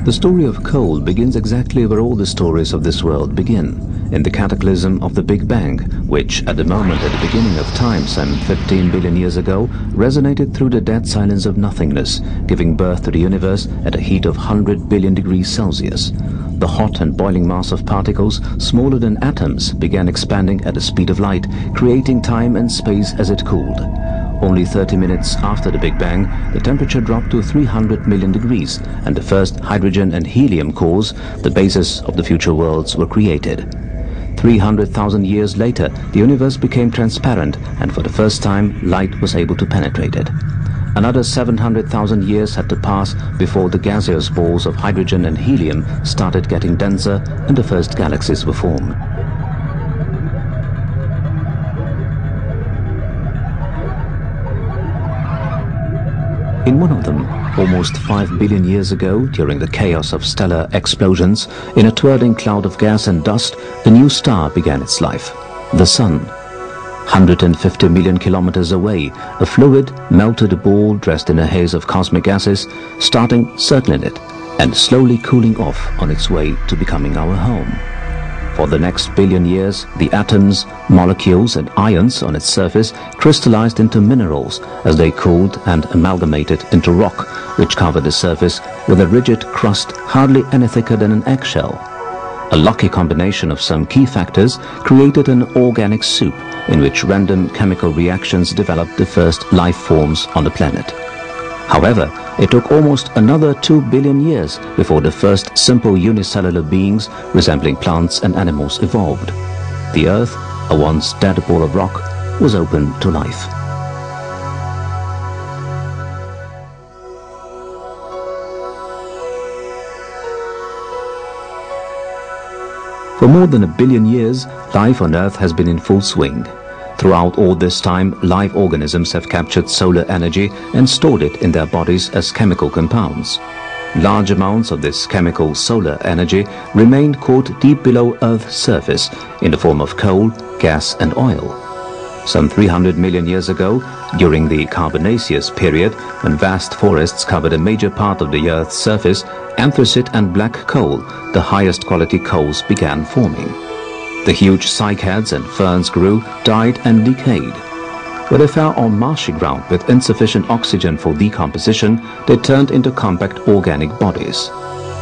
The story of coal begins exactly where all the stories of this world begin, in the cataclysm of the Big Bang, which, at the moment at the beginning of time some 15 billion years ago, resonated through the dead silence of nothingness, giving birth to the universe at a heat of 100 billion degrees Celsius. The hot and boiling mass of particles, smaller than atoms, began expanding at the speed of light, creating time and space as it cooled. Only 30 minutes after the Big Bang, the temperature dropped to 300 million degrees, and the first hydrogen and helium cores, the basis of the future worlds, were created. 300,000 years later, the universe became transparent, and for the first time, light was able to penetrate it. Another 700,000 years had to pass before the gaseous balls of hydrogen and helium started getting denser, and the first galaxies were formed. In one of them, almost 5 billion years ago, during the chaos of stellar explosions, in a twirling cloud of gas and dust, a new star began its life, the Sun. 150 million kilometers away, a fluid, melted ball dressed in a haze of cosmic gases, starting circling it and slowly cooling off on its way to becoming our home. For the next billion years, the atoms, molecules and ions on its surface crystallized into minerals as they cooled and amalgamated into rock, which covered the surface with a rigid crust hardly any thicker than an eggshell. A lucky combination of some key factors created an organic soup in which random chemical reactions developed the first life forms on the planet. However, it took almost another 2 billion years before the first simple unicellular beings resembling plants and animals evolved. The Earth, a once dead ball of rock, was open to life. For more than 1 billion years, life on Earth has been in full swing. Throughout all this time, live organisms have captured solar energy and stored it in their bodies as chemical compounds. Large amounts of this chemical solar energy remained caught deep below Earth's surface in the form of coal, gas and oil. Some 300 million years ago, during the Carbonaceous period, when vast forests covered a major part of the Earth's surface, anthracite and black coal, the highest quality coals, began forming. The huge cycads and ferns grew, died and decayed. Where they fell on marshy ground with insufficient oxygen for decomposition, they turned into compact organic bodies.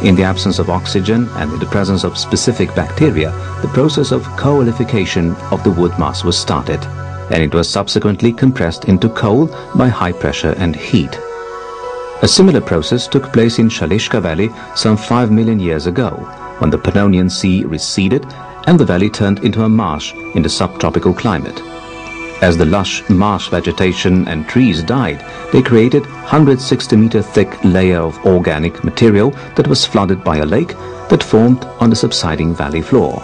In the absence of oxygen and in the presence of specific bacteria, the process of coalification of the wood mass was started, and it was subsequently compressed into coal by high pressure and heat. A similar process took place in Shalishka Valley some 5 million years ago, when the Pannonian Sea receded and the valley turned into a marsh in the subtropical climate. As the lush marsh vegetation and trees died, they created 160-meter thick layer of organic material that was flooded by a lake that formed on the subsiding valley floor.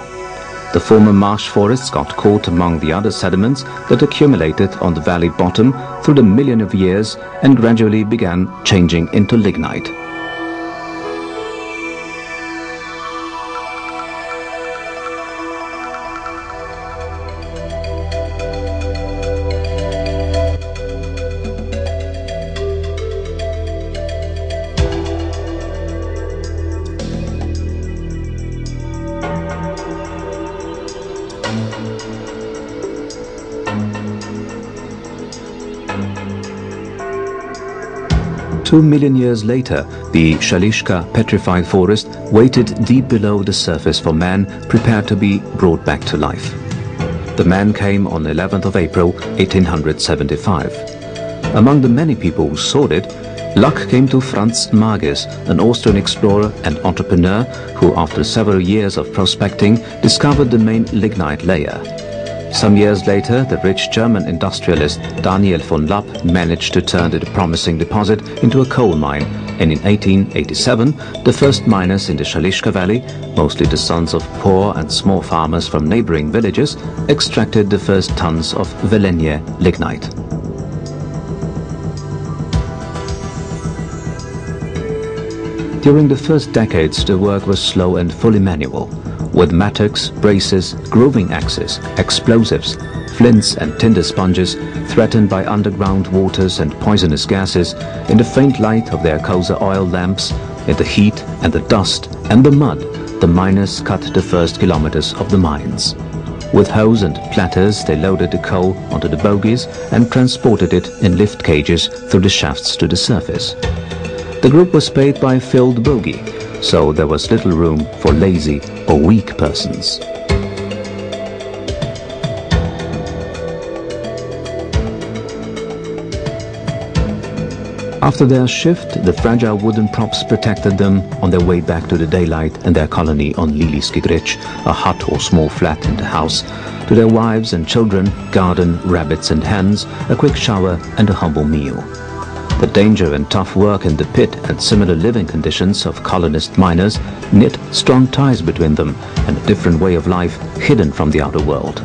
The former marsh forests got caught among the other sediments that accumulated on the valley bottom through the million of years and gradually began changing into lignite. Two million years later, the Shalishka petrified forest waited deep below the surface for man prepared to be brought back to life. The man came on 11th of April 1875. Among the many people who sought it, luck came to Franz Magis, an Austrian explorer and entrepreneur who, after several years of prospecting, discovered the main lignite layer. Some years later, the rich German industrialist Daniel von Lapp managed to turn the promising deposit into a coal mine, and in 1887, the first miners in the Shalishka Valley, mostly the sons of poor and small farmers from neighboring villages, extracted the first tons of Velenje lignite. During the first decades, the work was slow and fully manual, with mattocks, braces, grooving axes, explosives, flints and tinder sponges threatened by underground waters and poisonous gases. In the faint light of their colza oil lamps, In the heat and the dust and the mud, the miners cut the first kilometers of the mines. With hoes and platters, they loaded the coal onto the bogies and transported it in lift cages through the shafts to the surface. The group was paid by filled bogie, so there was little room for lazy or weak persons. After their shift, the fragile wooden props protected them on their way back to the daylight and their colony on Liliski Ridge, a hut or small flat in the house, to their wives and children, garden, rabbits and hens, a quick shower and a humble meal. The danger and tough work in the pit and similar living conditions of colonist miners knit strong ties between them and a different way of life hidden from the outer world.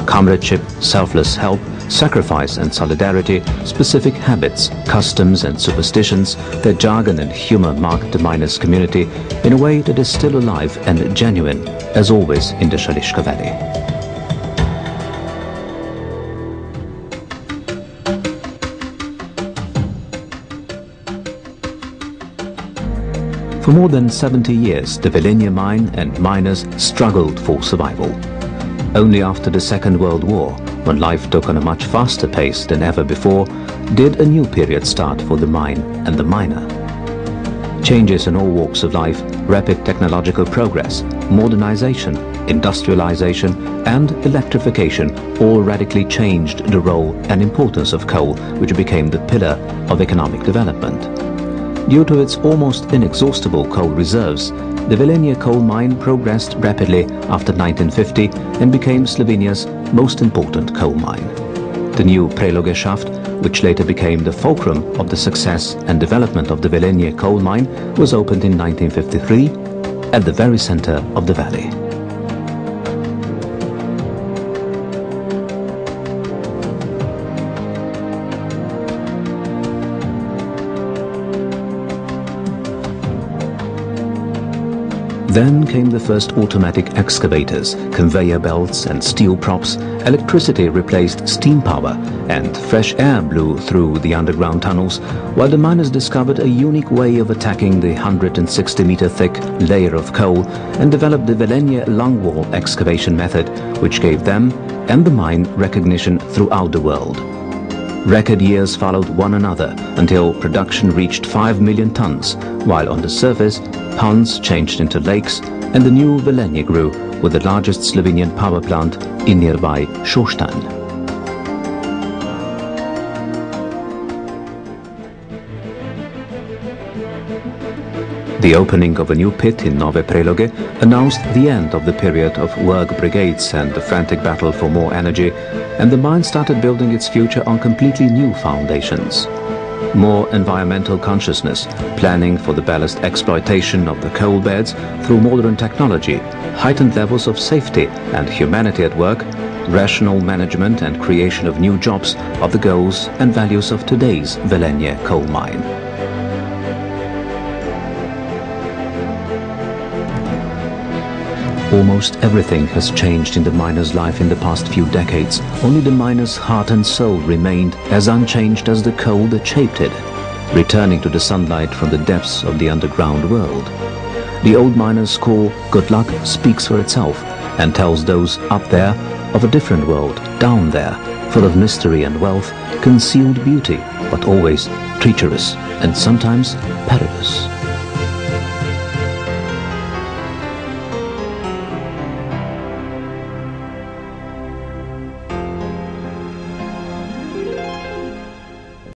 Comradeship, selfless help, sacrifice and solidarity, specific habits, customs and superstitions, their jargon and humor marked the miners' community in a way that is still alive and genuine, as always in the Šaleška Valley. For more than 70 years, the Velenje mine and miners struggled for survival. Only after the Second World War, when life took on a much faster pace than ever before, did a new period start for the mine and the miner. Changes in all walks of life, rapid technological progress, modernization, industrialization and electrification all radically changed the role and importance of coal, which became the pillar of economic development. Due to its almost inexhaustible coal reserves, the Velenje coal mine progressed rapidly after 1950 and became Slovenia's most important coal mine. The new Preloge shaft, which later became the fulcrum of the success and development of the Velenje coal mine, was opened in 1953 at the very center of the valley. Then came the first automatic excavators, conveyor belts and steel props, electricity replaced steam power, and fresh air blew through the underground tunnels, while the miners discovered a unique way of attacking the 160-meter thick layer of coal and developed the Velenje longwall excavation method, which gave them and the mine recognition throughout the world. Record years followed one another until production reached 5 million tons, while on the surface, ponds changed into lakes and the new Velenje grew with the largest Slovenian power plant in nearby Šoštanj. The opening of a new pit in Nove Preloge announced the end of the period of work brigades and the frantic battle for more energy, and the mine started building its future on completely new foundations. More environmental consciousness, planning for the balanced exploitation of the coal beds through modern technology, heightened levels of safety and humanity at work, rational management and creation of new jobs are the goals and values of today's Velenje coal mine. Almost everything has changed in the miner's life in the past few decades. Only the miner's heart and soul remained as unchanged as the coal that shaped it, returning to the sunlight from the depths of the underground world. The old miner's call, "Good luck," speaks for itself and tells those up there of a different world down there, full of mystery and wealth, concealed beauty, but always treacherous and sometimes perilous.